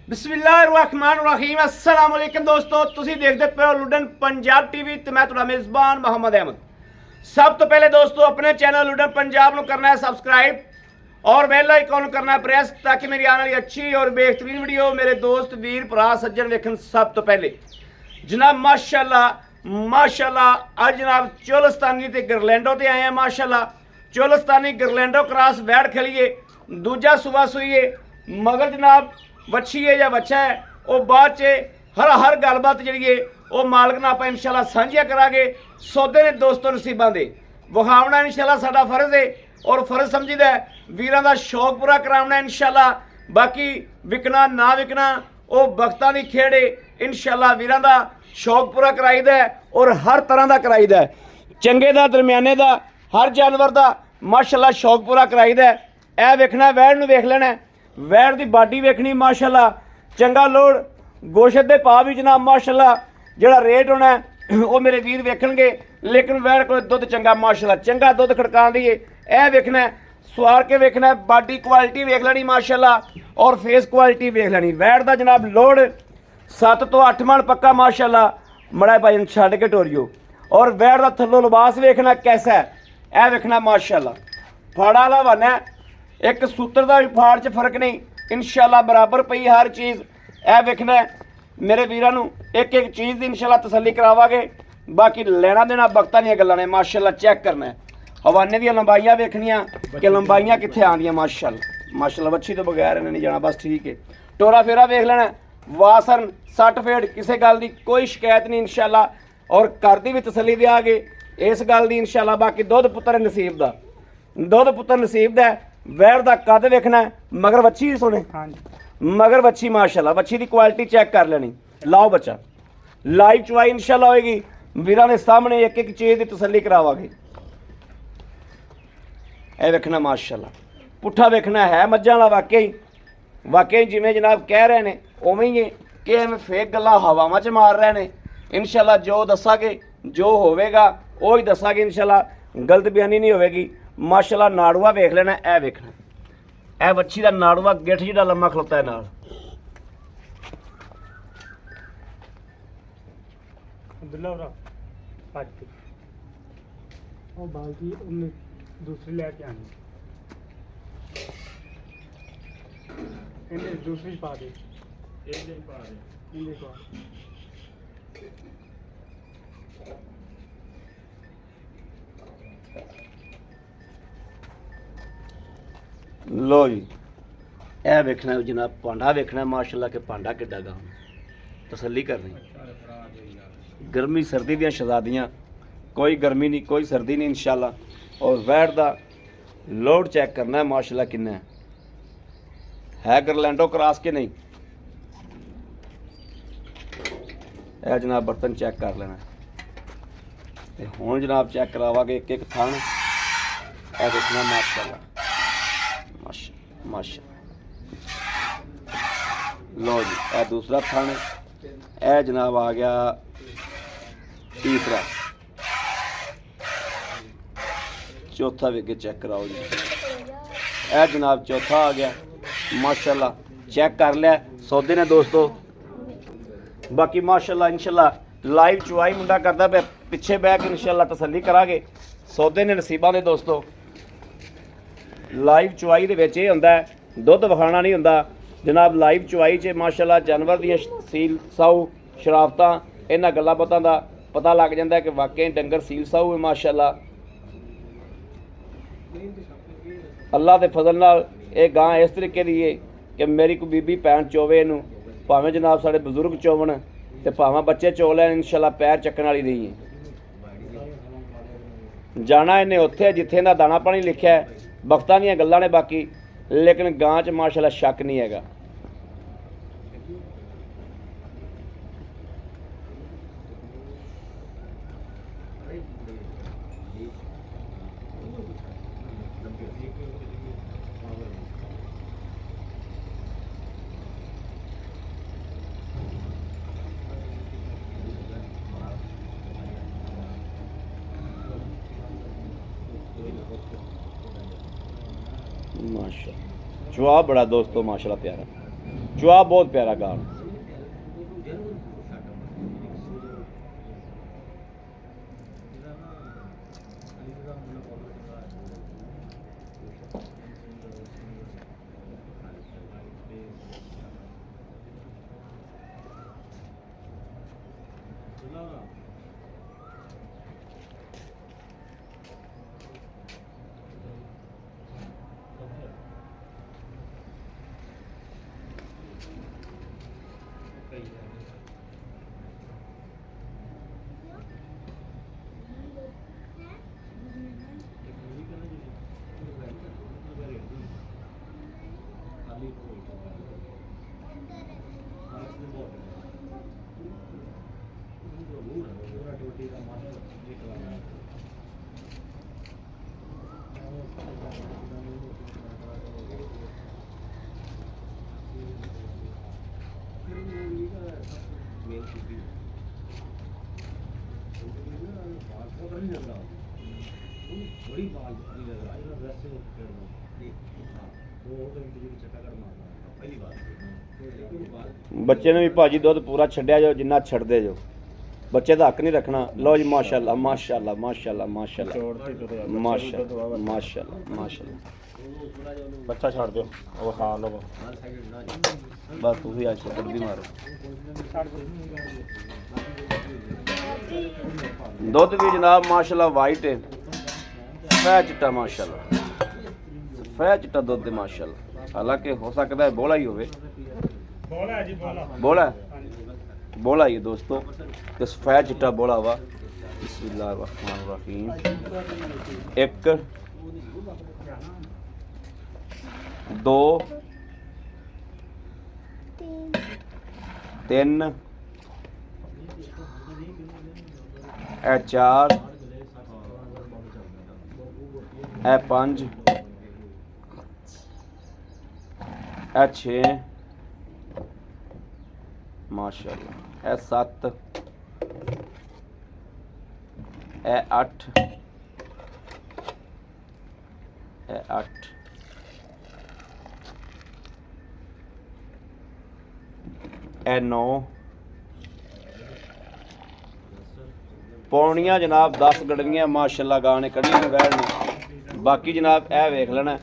बिस्मिल्लाहिर्रहमानिर्रहीम अस्सलाम वालेकुम दोस्तों, तुसी देखते पे हो लुडन पंजाब टीवी ते मैं तुहाडा मेज़बान मोहम्मद अहमद। सब तो पहले दोस्तों अपने चैनल लुडन पंजाब ਨੂੰ करना है सब्सक्राइब और बेल आइकन करना है प्रेस ताकि मेरी आने वाली अच्छी और बेहतरीन वीडियो मेरे दोस्त वीर भरा सज्जन देखन। सब तो पहले जनाब माशाल्लाह आज जनाब चोलस्तानी ते गरलैंडो ते आए हैं। माशाल्लाह चोलस्तानी गरलैंडो क्रॉस बैठ खेलिए, दूजा सुबह सुईए मगर जनाब वच्छी है या बच्चा है वो बाद हर गलबात जी है वो मालक ना आप इंशाल्लाह साझिया करांगे। सौदे ने दोस्तों नसीबों के विखावना इंशाल्लाह साडा फर्ज है और फर्ज समझीदा है वीरां दा शौक पूरा करावना इंशाल्लाह। बाकी विकना ना विकना वो वक्तां दी खेड़ है इंशाल्लाह। वीरां दा शौक पूरा कराईदा है और हर तरह का कराईदा है, चंगे दा दरम्याने दा हर जानवर दा माशाल्लाह शौक पूरा कराईदा है। ए वेखना वैड़ नूं वेख लेना, वैड़ की बाडी वेखनी माशाल्लाह चंगा लोड़ गोशत के भाव भी जनाब माशाल्लाह जिहड़ा रेट होना है वो मेरे वीर वेखणगे। लेकिन वैड़ को दुध चंगा माशाल्लाह चंगा दुध खड़कांदी है। यह वेखना है सवार के वेखना है, बाडी क्वालिटी वेख लेनी माशाल्लाह और फेस क्वालिटी वेख लेनी। वैड़ का जनाब लोड़ 7 तो 8 मन पक्का माशाल्लाह। मड़ा भाई छड्ड के टोरियो और वैड़ का थल्लों लिबास वेखना कैसा है, यह वेखना माशाल्लाह। फाड़ा वाला बना है, एक सूत्र का भी फाड़ च फर्क नहीं इंशाल्लाह बराबर पई हर चीज़। यह वेखना है मेरे वीरां नूं एक एक चीज़ की इंशाल्लाह तसल्ली करावांगे। बाकी लेना देना वक्तां दीयां गल्लां ने माशाल्लाह। चैक करना है हवाने दी लंबाइयां वेखनियां कि लंबाइयां कित्थे आंदियां माशाल्लाह माशाल्लाह। बच्ची तो बगैर इन्हें नहीं जाना बस ठीक है। टोरा फेरा वेख लेना, वासन 60 फेड़ किसी गल की कोई शिकायत नहीं इंशाल्लाह और घर की भी तसल्ली देंगे इस गल की इंशाल्लाह। बाकी दुध पुत्तर नसीब का, दुध पुत्तर नसीब का। वैड़ का कद वेखना है मगर बच्ची भी सुने मगर बच्ची माशाल्लाह बच्ची की क्वालिटी चेक कर लेनी। लाओ बच्चा लाइव चुवाई इंशाल्लाह होएगी, वीरां दे सामने एक एक चीज़ की तसल्ली करावांगे। यह वेखना माशाल्लाह पुट्ठा वेखना है मज्जां वाला वाकई जिमें जनाब कह रहे हैं उवें ही है कि एवं फेक गल्लां हवावां च मार रहे हैं। इंशाल्लाह जो दसांगे जो होवेगा वो ही दसांगे इंशाल्लाह, गलत बयानी नहीं होवेगी माशाल्लाह। नाड़ूआ वेख लेना, ए वेखना ए बच्ची का नाड़ूआ गिठ जिहड़ा लम्मा खलोता है नाल। दूसरी लेके आनी दूसरी पा दे लो जी यह वेखना जनाब भांडा वेखना माशाल्लाह के भांडा किड्डा गा तसल्ली करनी। गर्मी सर्दी दियां शहजादियां कोई गर्मी नहीं कोई सर्दी नहीं इंशाल्लाह। और वैड़ का लोड चेक करना है माशाल्लाह किन्ना है गरलैंडो क्रॉस के नहीं। यह जनाब बर्तन चेक कर लेना ते हुण जनाब चेक करावांगे एक एक थान। यह देखना माशाल्लाह माशाल्लाह। लो जी यह दूसरा थान, यह जनाब आ गया तीसरा, चौथा भी अगे चेक कराओ जी। यह जनाब चौथा आ गया माशाल्लाह। चेक कर लिया सौदे ने दोस्तों। बाकी माशाल्लाह इंशाल्लाह लाइव चुवाई मुंडा करता पे पिछे बह के इंशाल्लाह तसल्ली करांगे। सौदे ने नसीबा दे दोस्तों। लाइव चुवाई दे विच इह हुंदा है दुध विखाना नहीं हुंदा जनाब। लाइव चुवाई च माशाल्लाह जानवर दी सील साऊ शराफतां इन्हां गल्लां बातां दा पता लग जाता है कि वाकई डंगर सील साऊ है माशाल्लाह। अल्लाह के फजल नाल ये गां इस तरीके की है कि मेरी कोई बीबी भैन चोवे इनू भावें जनाब साढ़े बजुर्ग चोवन ते भावें बच्चे चो लैन इंशाल्लाह पैर चक्कन वाली नहीं है। जाना इन्हें उत्थे जिथे इन्हां दाना पानी लिखा है वक्तां दीयां गल्लां ने बाकी, लेकिन गां च माशाल्लाह शक नहीं हैगा। माशाल्लाह जवाब बड़ा दोस्तों माशाल्लाह प्यारा। ਚੁਆ ਬਹੁਤ ਪਿਆਰਾ ਗਾਂ। ਬੱਚੇ ਨੂੰ ਵੀ ਭਾਜੀ ਦੁੱਧ ਪੂਰਾ ਛੱਡਿਆ ਜਾਓ ਜਿੰਨਾ ਛੱਡਦੇ ਜਾਓ, ਬੱਚੇ ਦਾ ਹੱਕ ਨਹੀਂ ਰੱਖਣਾ। ਲਓ ਜੀ ਮਾਸ਼ਾਅੱਲਾ ਮਾਸ਼ਾਅੱਲਾ ਮਾਸ਼ਾਅੱਲਾ ਮਾਸ਼ਾਅੱਲਾ ਮਾਸ਼ਾਅੱਲਾ ਮਾਸ਼ਾਅੱਲਾ ਮਾਸ਼ਾਅੱਲਾ। ਬੱਚਾ ਛੱਡ ਦਿਓ ਉਹ ਖਾ ਲਓ ਬਸ ਤੁਸੀਂ ਅੱਜ ਛੱਡ ਦੀ ਮਾਰੋ। ਦੁੱਧ ਵੀ ਜਨਾਬ ਮਾਸ਼ਾਅੱਲਾ ਵਾਈਟ ਹੈ, ਸਫੈਦ ਚਿੱਟਾ ਮਾਸ਼ਾਅੱਲਾ, ਸਫੈਦ ਚਿੱਟਾ ਦੁੱਧ ਹੈ ਮਾਸ਼ਾਅੱਲਾ। ਹਾਲਾਂਕਿ ਹੋ ਸਕਦਾ ਹੈ ਬੋਲਾ ਹੀ ਹੋਵੇ, बोला जी बोला ਬੋਲਾ ਬੋਲਾ ਹੀ ਹੈ ਦੋਸਤੋ, ਤੇ ਸਫੈਦ ਚਿੱਟਾ ਬੋਲਾ ਵਾ। ਬਿਸਮਿਲ੍ਲਾਹਿਰ ਰਹਿਮਾਨਿਰ ਰਹੀਮ। 1 2 3 ਇਹ 4 ਇਹ 5 ਇਹ 6 माशाअल्लाह, ਇਹ 7 ਇਹ 8 ਇਹ 8 ਇਹ 9 ਪੌਣੀਆਂ ਜਨਾਬ 10 ਗੜਵੀਆਂ ਮਾਸ਼ਾਅੱਲਾ ਗਾਂ ਨੇ ਕੱਢੀਆਂ ਨੇ ਵੈੜ ਨੇ। ਬਾਕੀ ਜਨਾਬ ਇਹ ਵੇਖ ਲੈਣਾ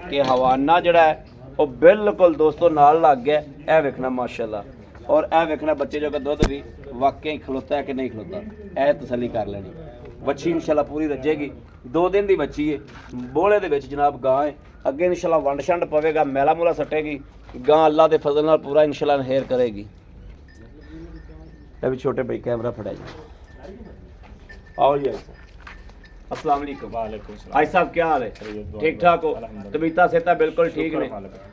ਕਿ ਹਵਾਨਾ ਜਿਹੜਾ ਹੈ ਉਹ ਬਿਲਕੁਲ ਦੋਸਤੋ ਨਾਲ ਲੱਗ ਗਿਆ, ਇਹ ਵੇਖਣਾ ਮਾਸ਼ਾਅੱਲਾ। ਔਰ ਇਹ ਵੇਖਣਾ ਬੱਚੇ ਜੋ ਦੁੱਧ ਵੀ ਵਾਕਈ ਖਲੋਤਾ ਹੈ ਕਿ ਨਹੀਂ ਖਲੋਤਾ, ਇਹ ਤਸੱਲੀ ਕਰ ਲੈਣੀ। ਵੱਛੀ ਇਨਸ਼ਾਅੱਲਾ ਪੂਰੀ ਰੱਜੇਗੀ, 2 ਦਿਨ ਦੀ ਵੱਛੀ ਹੈ, ਬੋਲੇ ਦੇ ਵਿੱਚ ਜਨਾਬ ਗਾਂ ਹੈ। ਅੱਗੇ ਇਨਸ਼ਾਅੱਲਾ ਵੰਡ ਛੰਡ ਪਵੇਗਾ, ਮੈਲਾ ਮੂਲਾ ਸੱਟੇਗੀ ਗਾਂ, ਅੱਲਾ ਦੇ ਫਜ਼ਲ ਨਾਲ ਪੂਰਾ ਇਨਸ਼ਾਅੱਲਾ ਨਹਿਰ ਕਰੇਗੀ। ਇਹ ਵੀ ਛੋਟੇ ਭਾਈ कैमरा फड़ा जी, आओ जी। अस्सलाम वालेकुम। वालेकुम सलाम। भाई साहब क्या हाल है? ठीक ठाक हो? तबीयत सेहत बिल्कुल ठीक ने?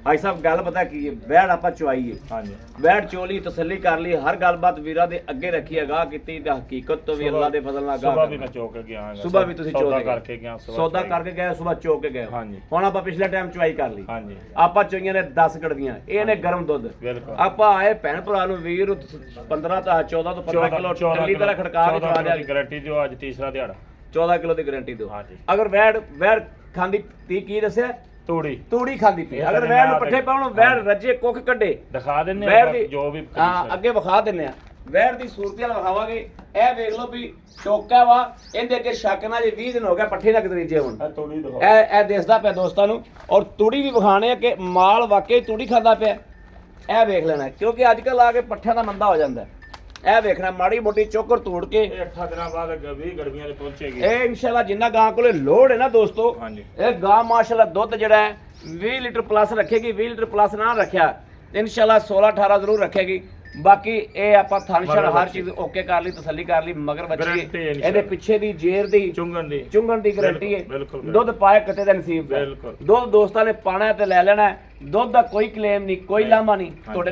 भाई साहब गल पता की है, वैड़ आप चुआई है, हाँ जी, वैड़ चोली तसल्ली कर ली, हर गलबात वीरा दे अगे रखी है, गाह कीती ते हकीकत तो भी अल्लाह दे फजल नाल गाह। सुबह भी मैं चौक के गया, सुबह भी तुसी चौक सौदा करके गया, सौदा करके गए, सुबह चौक के गए। हाँ जी। हुण आपां पिछले टाइम चुआई कर ली, हाँ जी, ਆਪਾਂ ਚੋਈਆਂ ਨੇ 10 ਕੜਵੀਆਂ, ਇਹ ਨੇ ਗਰਮ ਦੁੱਧ। बिल्कुल। ਆਪਾਂ ਆਏ ਭੈਣ ਭਰਾ ਨੂੰ ਵੀਰ 15 ਤੋਂ 14 ਤੋਂ 15 ਕਿਲੋ ਟੱਲੀ ਤਰ੍ਹਾਂ ਖੜਕਾ ਕੇ ਚਵਾ ਦਿਆ। गारंटी जो आज तीसरा दिहाड़ा 14 ਕਿਲੋ ਦੀ ਗਾਰੰਟੀ ਦਿਓ। हाँ जी। ਅਗਰ ਵੈੜ ਖਾਂਦੀ ਤੀ ਕੀ ਦੱਸਿਆ, तूड़ी ਤੂੜੀ ਖਾਂਦੀ ਪਈ, ਅਗਰ ਵੈੜ ਨੂੰ ਪੱਠੇ ਪਾਉਣ, ਵੈੜ ਰੱਜੇ ਕੁੱਖ ਕੱਢੇ, दिखा देने ਵੈੜ ਦੀ जो भी ਹਾਂ ਅੱਗੇ ਵਿਖਾ ਦਿੰਨੇ ਆ। ਵੈੜ ਦੀ ਸੂਰਤ ਹਾਲ ਵਿਖਾਵਾਂਗੇ। ਇਹ ਵੇਖ ਲਓ ਵੀ ਟੋਕਾ ਵਾ, ਇਹਦੇ ਅੱਗੇ ਸ਼ੱਕ ਨਾ ਜੇ 20 ਦਿਨ ਹੋ ਗਿਆ ਪੱਠੇ ਨਾ ਕਦਰੀਜੇ ਹੁਣ। तूड़ी दिखाओ। ਇਹ ਦਿਸਦਾ ਪਿਆ ਦੋਸਤਾਂ ਨੂੰ। ਔਰ ਤੂੜੀ ਵੀ ਵਿਖਾਣੇ ਆ ਕਿ ਮਾਲ ਵਾਕਈ ਤੂੜੀ ਖਾਂਦਾ ਪਿਆ। ਇਹ ਵੇਖ ਲੈਣਾ, ਕਿਉਂਕਿ ਅੱਜ ਕੱਲ ਆ ਕੇ ਪੱਠਿਆਂ ਦਾ ਮੰਦਾ ਹੋ ਜਾਂਦਾ। ਇਹ ਵੇਖਣਾ ਮਾੜੀ ਮੋਟੀ ਚੋਕਰ ਤੋੜ ਕੇ 8 ਦਿਨਾਂ ਬਾਅਦ 20 ਗੜਵੀਆਂ ਦੇ ਪਹੁੰਚੇਗੀ। ਇਹ ਇਨਸ਼ਾਅੱਲਾ ਜਿੰਨਾ ਗਾਂ ਕੋਲੇ ਲੋੜ ਹੈ ਨਾ ਦੋਸਤੋ, ਹਾਂਜੀ। ਇਹ ਗਾਂ ਮਾਸ਼ਾਅੱਲਾ ਦੁੱਧ ਜਿਹੜਾ ਹੈ 20 ਲੀਟਰ ਪਲੱਸ ਰੱਖੇਗੀ। 20 ਲੀਟਰ ਪਲੱਸ ਨਾ ਰੱਖਿਆ ਤੇ ਇਨਸ਼ਾਅੱਲਾ 16 18 ਜ਼ਰੂਰ ਰੱਖੇਗੀ। ਬਾਕੀ ਇਹ ਆਪਾਂ ਥਾਨਸ਼ਰ ਹਰ ਚੀਜ਼ ਓਕੇ ਕਰ ਲਈ, ਤਸੱਲੀ ਕਰ ਲਈ। ਮਗਰ ਬੱਚੀ ਇਹਦੇ ਪਿੱਛੇ ਦੀ ਜੇਰ ਦੀ ਚੁੰਗਣ ਦੀ ਗਾਰੰਟੀ ਹੈ। ਬਿਲਕੁਲ। ਦੁੱਧ ਪਾਏ ਕਿਤੇ ਦਾ ਨਸੀਬ ਹੈ। ਬਿਲਕੁਲ। ਦੁੱਧ ਦੋਸਤਾਂ ਨੇ ਪਾਣਾ ਤੇ ਲੈ ਲੈਣਾ। ਦੁੱਧ ਦਾ ਕੋਈ ਕਲੇਮ ਨਹੀਂ, ਕੋਈ ਲਾਮਾ ਨਹੀਂ। ਤੁਹਾਡੇ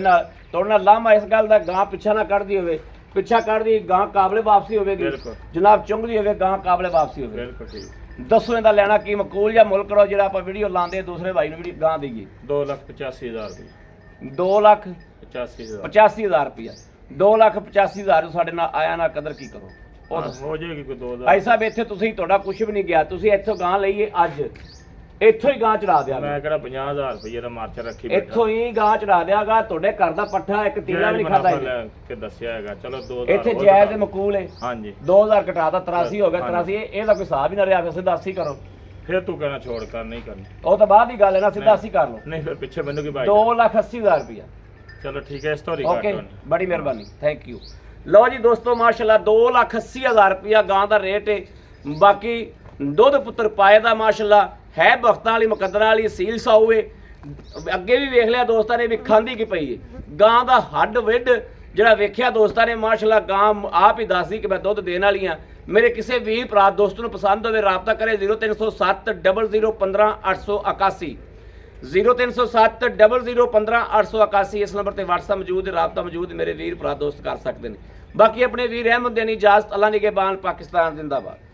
ਨਾਲ ਲਾਮਾ ਇਸ ਗੱਲ ਦਾ, ਗਾਂ ਪਿੱਛਾ ਨਾ ਕੱਢਦੀ ਹੋਵੇ, ਪਿੱਛਾ ਕੱਢਦੀ ਗਾਂ ਕਾਬਲੇ ਵਾਪਸੀ ਹੋਵੇਗੀ। ਬਿਲਕੁਲ। ਜਨਾਬ ਚੁੰਗਦੀ ਹੋਵੇ ਗਾਂ ਕਾਬਲੇ ਵਾਪਸੀ ਹੋਵੇ। ਬਿਲਕੁਲ ਠੀਕ। ਦੱਸੋ ਇਹਦਾ ਲੈਣਾ ਕੀ ਮਕੂਲ ਜਾਂ ਮੁੱਲ ਕਰੋ, ਜਿਹੜਾ ਆਪਾਂ ਵੀਡੀਓ ਲਾਉਂਦੇ ਦੂਸਰੇ ਭਾਈ ਨੂੰ ਵੀਡੀਓ ਗਾਂ ਦੇਈਏ। 2,85,000 ਦੀ 2,85,000 85,000 ਰੁਪਇਆ। 2,85,000 ਸਾਡੇ ਨਾਲ ਆਇਆ ਨਾ ਕਦਰ ਕੀ ਕਰੋ ਉਹ ਦੱਸੋ। ਹੋ ਜਾਏਗੀ ਕੋਈ 2,000। ਭਾਈ ਸਾਹਿਬ ਇੱਥੇ ਤੁਸੀਂ ਤੁਹਾਡਾ ਕੁਝ ਵੀ ਨਹੀਂ ਗਿਆ, ਤੁਸੀਂ ਇੱਥੋਂ ਗਾਂ ਲਈਏ ਅੱਜ ਇੱਥੋਂ ਹੀ ਗਾਂ ਚੜਾ ਦਿਆਂਗਾ ਮੈਂ ਕਿਹੜਾ 50000 ਰੁਪਏ ਦਾ ਮਾਰਚ ਰੱਖੀ ਬੈਠਾ ਇੱਥੋਂ ਹੀ ਗਾਂ ਚੜਾ ਦਿਆਂਗਾ ਤੁਹਾਡੇ ਘਰ ਦਾ ਪੱਠਾ ਇੱਕ ਤੀਲਾ ਵੀ ਨਹੀਂ ਖਾਦਾ ਕਿ ਦੱਸਿਆ ਹੈਗਾ ਚਲੋ 2000 ਇੱਥੇ ਜਾਇਜ਼ ਦੇ ਮਕੂਲ ਹੈ ਹਾਂਜੀ 2000 ਘਟਾਤਾ 83 ਹੋ ਗਿਆ 83 ਇਹਦਾ ਕੋਈ ਹਿਸਾਬ ਹੀ ਨਾ ਰਿਹਾ ਫਿਰ ਸਿੱਧਾ 80 ਕਰੋ ਫਿਰ ਤੂੰ ਕਹਿਣਾ ਛੋੜ ਕਰ ਨਹੀਂ ਕਰਨੀ ਉਹ ਤਾਂ ਬਾਅਦ ਦੀ ਗੱਲ ਹੈ ਨਾ ਸਿੱਧਾ 80 ਕਰ ਲਓ ਨਹੀਂ ਫਿਰ ਪਿੱਛੇ ਮੈਨੂੰ ਕੀ ਬਾਈ 2,80,000 ਰੁਪਇਆ ਚਲੋ ਠੀਕ ਹੈ ਇਸ ਤੋਂ ਓਕੇ ਰਿਕਾਰਡ ਬੜੀ ਮਿਹਰਬਾਨੀ ਥੈਂਕ ਯੂ ਲਓ ਜੀ ਦੋਸਤੋ ਮਾਸ਼ਾਅੱਲਾ 2,80,000 ਰੁਪਇਆ ਗਾਂ ਦਾ ਰੇਟ ਹੈ ਬਾਕੀ ਦੁੱਧ ਪੁੱਤਰ ਪਾਏ ਦਾ ਮਾਸ਼ਾਅੱਲਾ ਹੈ ਬਖਤਾਂ ਵਾਲੀ ਮੁਕੱਦਰਾਂ ਵਾਲੀ ਸੀਲ ਸਾਊ ਹੈ ਅੱਗੇ ਵੀ ਵੇਖ ਲਿਆ ਦੋਸਤਾਂ ਨੇ ਵੀ ਖਾਂਦੀ ਕੀ ਪਈ ਹੈ ਗਾਂ ਦਾ ਹੱਡ ਵਿੱਡ ਜਿਹੜਾ ਵੇਖਿਆ ਦੋਸਤਾਂ ਨੇ ਮਾਸ਼ਾਅੱਲਾ ਗਾਂ ਆਪ ਹੀ ਦੱਸਦੀ ਕਿ ਮੈਂ ਦੁੱਧ ਦੇਣ ਵਾਲੀ ਆ ਮੇਰੇ ਕਿਸੇ ਵੀਰ ਭਰਾ ਦੋਸਤ ਨੂੰ ਪਸੰਦ ਹੋਵੇ ਰਾਬਤਾ ਕਰੇ 0307 0015 881 0307 0015 881 ਇਸ ਨੰਬਰ ਤੇ WhatsApp ਮੌਜੂਦ ਹੈ ਰਾਬਤਾ ਮੌਜੂਦ ਹੈ ਮੇਰੇ ਵੀਰ ਭਰਾ ਦੋਸਤ ਕਰ ਸਕਦੇ ਨੇ ਬਾਕੀ ਆਪਣੇ ਵੀਰ ਅਹਿਮਦ ਦੇਣੀ ਇਜਾਜ਼ਤ ਅੱਲਾ ਨਿਗਹਿਬਾਨ ਪਾਕਿਸਤਾਨ ਜ਼ਿੰਦਾਬਾਦ